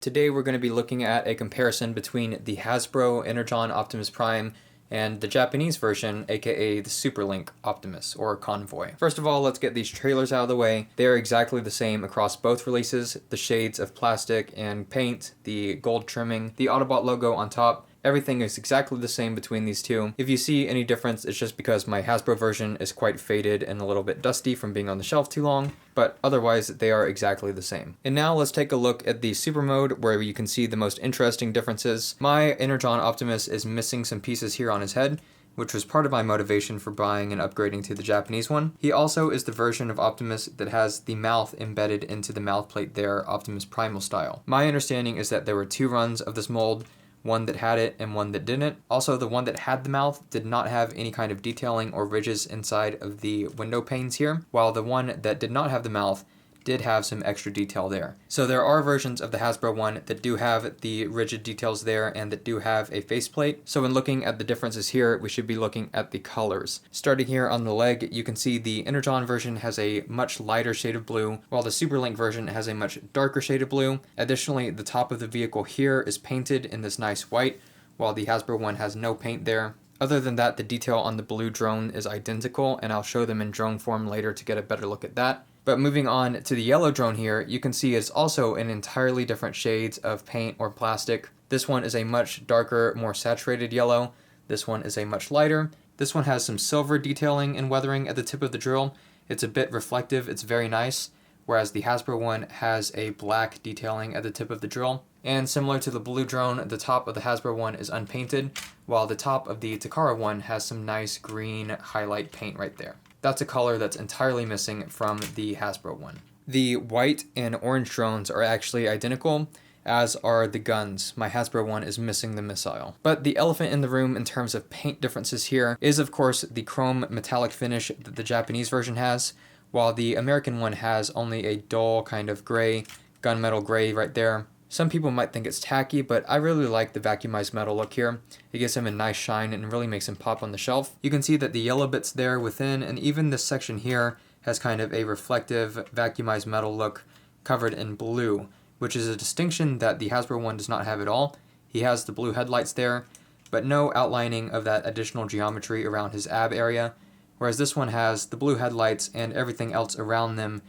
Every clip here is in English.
Today we're going to be looking at a comparison between the Hasbro Energon Optimus Prime and the Japanese version, aka the Superlink Optimus, or Convoy. First of all, let's get these trailers out of the way. They are exactly the same across both releases. The shades of plastic and paint, the gold trimming, the Autobot logo on top, everything is exactly the same between these two. If you see any difference, it's just because my Hasbro version is quite faded and a little bit dusty from being on the shelf too long, but otherwise they are exactly the same. And now let's take a look at the Super Mode, where you can see the most interesting differences. My Energon Optimus is missing some pieces here on his head, which was part of my motivation for buying and upgrading to the Japanese one. He also is the version of Optimus that has the mouth embedded into the mouth plate there, Optimus Primal style. My understanding is that there were two runs of this mold, one that had it and one that didn't. Also, the one that had the mouth did not have any kind of detailing or ridges inside of the window panes here, while the one that did not have the mouth did have some extra detail there. So there are versions of the Hasbro one that do have the rigid details there and that do have a faceplate. So when looking at the differences here, we should be looking at the colors. Starting here on the leg, you can see the Energon version has a much lighter shade of blue, while the Superlink version has a much darker shade of blue. Additionally, the top of the vehicle here is painted in this nice white, while the Hasbro one has no paint there. Other than that, the detail on the blue drone is identical, and I'll show them in drone form later to get a better look at that. But moving on to the yellow drone here, you can see it's also in entirely different shades of paint or plastic. This one is a much darker, more saturated yellow. This one is a much lighter. This one has some silver detailing and weathering at the tip of the drill. It's a bit reflective, it's very nice, whereas the Hasbro one has a black detailing at the tip of the drill. And similar to the blue drone, the top of the Hasbro one is unpainted, while the top of the Takara one has some nice green highlight paint right there. That's a color that's entirely missing from the Hasbro one. The white and orange drones are actually identical, as are the guns. My Hasbro one is missing the missile. But the elephant in the room in terms of paint differences here is of course the chrome metallic finish that the Japanese version has, while the American one has only a dull kind of gray, gunmetal gray right there. Some people might think it's tacky, but I really like the vacuumized metal look here. It gives him a nice shine and really makes him pop on the shelf. You can see that the yellow bits there within, and even this section here has kind of a reflective vacuumized metal look covered in blue, which is a distinction that the Hasbro one does not have at all. He has the blue headlights there, but no outlining of that additional geometry around his ab area, whereas this one has the blue headlights and everything else around them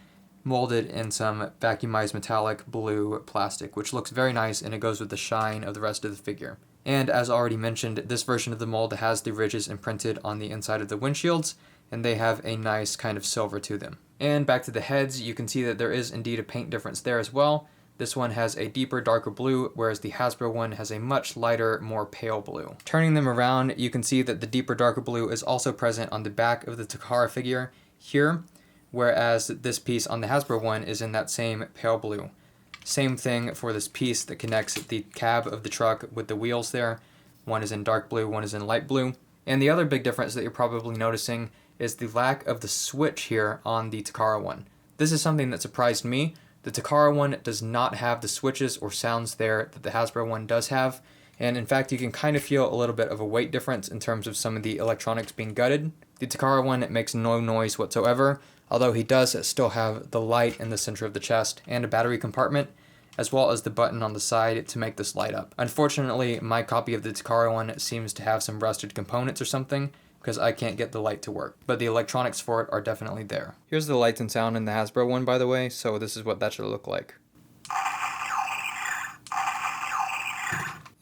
molded in some vacuumized metallic blue plastic, which looks very nice and it goes with the shine of the rest of the figure. And as already mentioned, this version of the mold has the ridges imprinted on the inside of the windshields, and they have a nice kind of silver to them. And back to the heads, you can see that there is indeed a paint difference there as well. This one has a deeper, darker blue, whereas the Hasbro one has a much lighter, more pale blue. Turning them around, you can see that the deeper, darker blue is also present on the back of the Takara figure here, whereas this piece on the Hasbro one is in that same pale blue. Same thing for this piece that connects the cab of the truck with the wheels there. One is in dark blue, one is in light blue. And the other big difference that you're probably noticing is the lack of the switch here on the Takara one. This is something that surprised me. The Takara one does not have the switches or sounds there that the Hasbro one does have. And in fact, you can kind of feel a little bit of a weight difference in terms of some of the electronics being gutted. The Takara one makes no noise whatsoever, although he does still have the light in the center of the chest and a battery compartment, as well as the button on the side to make this light up. Unfortunately, my copy of the Takara one seems to have some rusted components or something, because I can't get the light to work, but the electronics for it are definitely there. Here's the lights and sound in the Hasbro one, by the way, so this is what that should look like.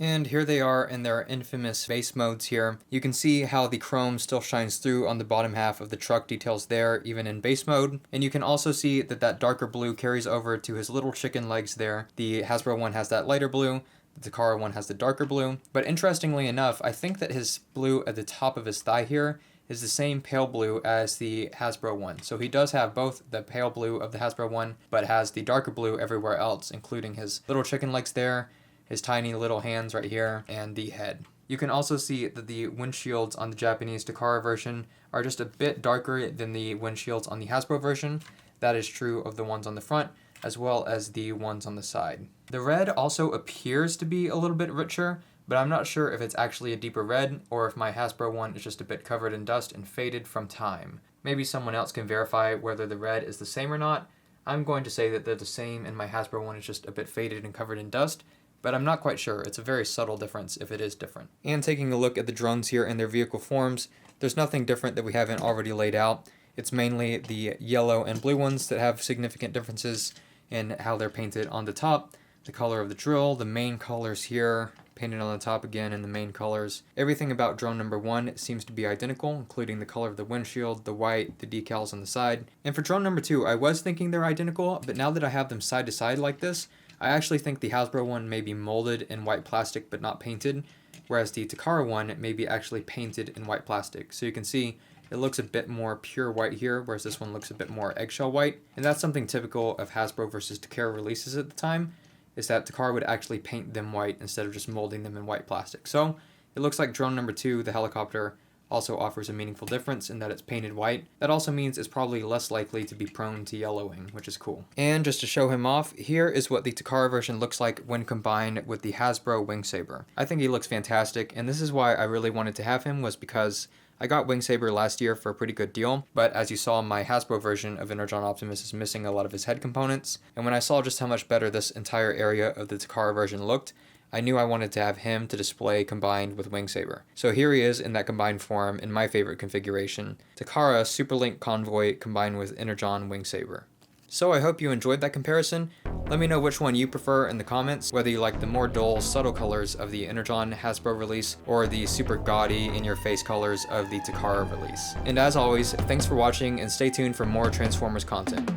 And here they are in their infamous base modes here. You can see how the chrome still shines through on the bottom half of the truck details there, even in base mode. And you can also see that that darker blue carries over to his little chicken legs there. The Hasbro one has that lighter blue. The Takara one has the darker blue. But interestingly enough, I think that his blue at the top of his thigh here is the same pale blue as the Hasbro one. So he does have both the pale blue of the Hasbro one, but has the darker blue everywhere else, including his little chicken legs there, his tiny little hands right here, and the head. You can also see that the windshields on the Japanese Takara version are just a bit darker than the windshields on the Hasbro version. That is true of the ones on the front, as well as the ones on the side. The red also appears to be a little bit richer, but I'm not sure if it's actually a deeper red, or if my Hasbro one is just a bit covered in dust and faded from time. Maybe someone else can verify whether the red is the same or not. I'm going to say that they're the same and my Hasbro one is just a bit faded and covered in dust, but I'm not quite sure. It's a very subtle difference if it is different. And taking a look at the drones here and their vehicle forms, there's nothing different that we haven't already laid out. It's mainly the yellow and blue ones that have significant differences in how they're painted on the top, the color of the drill, the main colors here, painted on the top again in the main colors. Everything about drone number 1 seems to be identical, including the color of the windshield, the white, the decals on the side. And for drone number 2, I was thinking they're identical, but now that I have them side to side like this, I actually think the Hasbro one may be molded in white plastic but not painted, whereas the Takara one may be actually painted in white plastic. So you can see it looks a bit more pure white here, whereas this one looks a bit more eggshell white. And that's something typical of Hasbro versus Takara releases at the time, is that Takara would actually paint them white instead of just molding them in white plastic. So it looks like drone number 2, the helicopter, also offers a meaningful difference in that it's painted white. That also means it's probably less likely to be prone to yellowing, which is cool. And just to show him off, here is what the Takara version looks like when combined with the Hasbro Wing Saber. I think he looks fantastic, and this is why I really wanted to have him, was because I got Wing Saber last year for a pretty good deal, but as you saw, my Hasbro version of Energon Optimus is missing a lot of his head components, and when I saw just how much better this entire area of the Takara version looked, I knew I wanted to have him to display combined with Wing Saber. So here he is in that combined form in my favorite configuration, Takara Superlink Convoy combined with Energon Wing Saber. So I hope you enjoyed that comparison. Let me know which one you prefer in the comments, whether you like the more dull, subtle colors of the Energon Hasbro release or the super gaudy, in-your-face colors of the Takara release. And as always, thanks for watching and stay tuned for more Transformers content.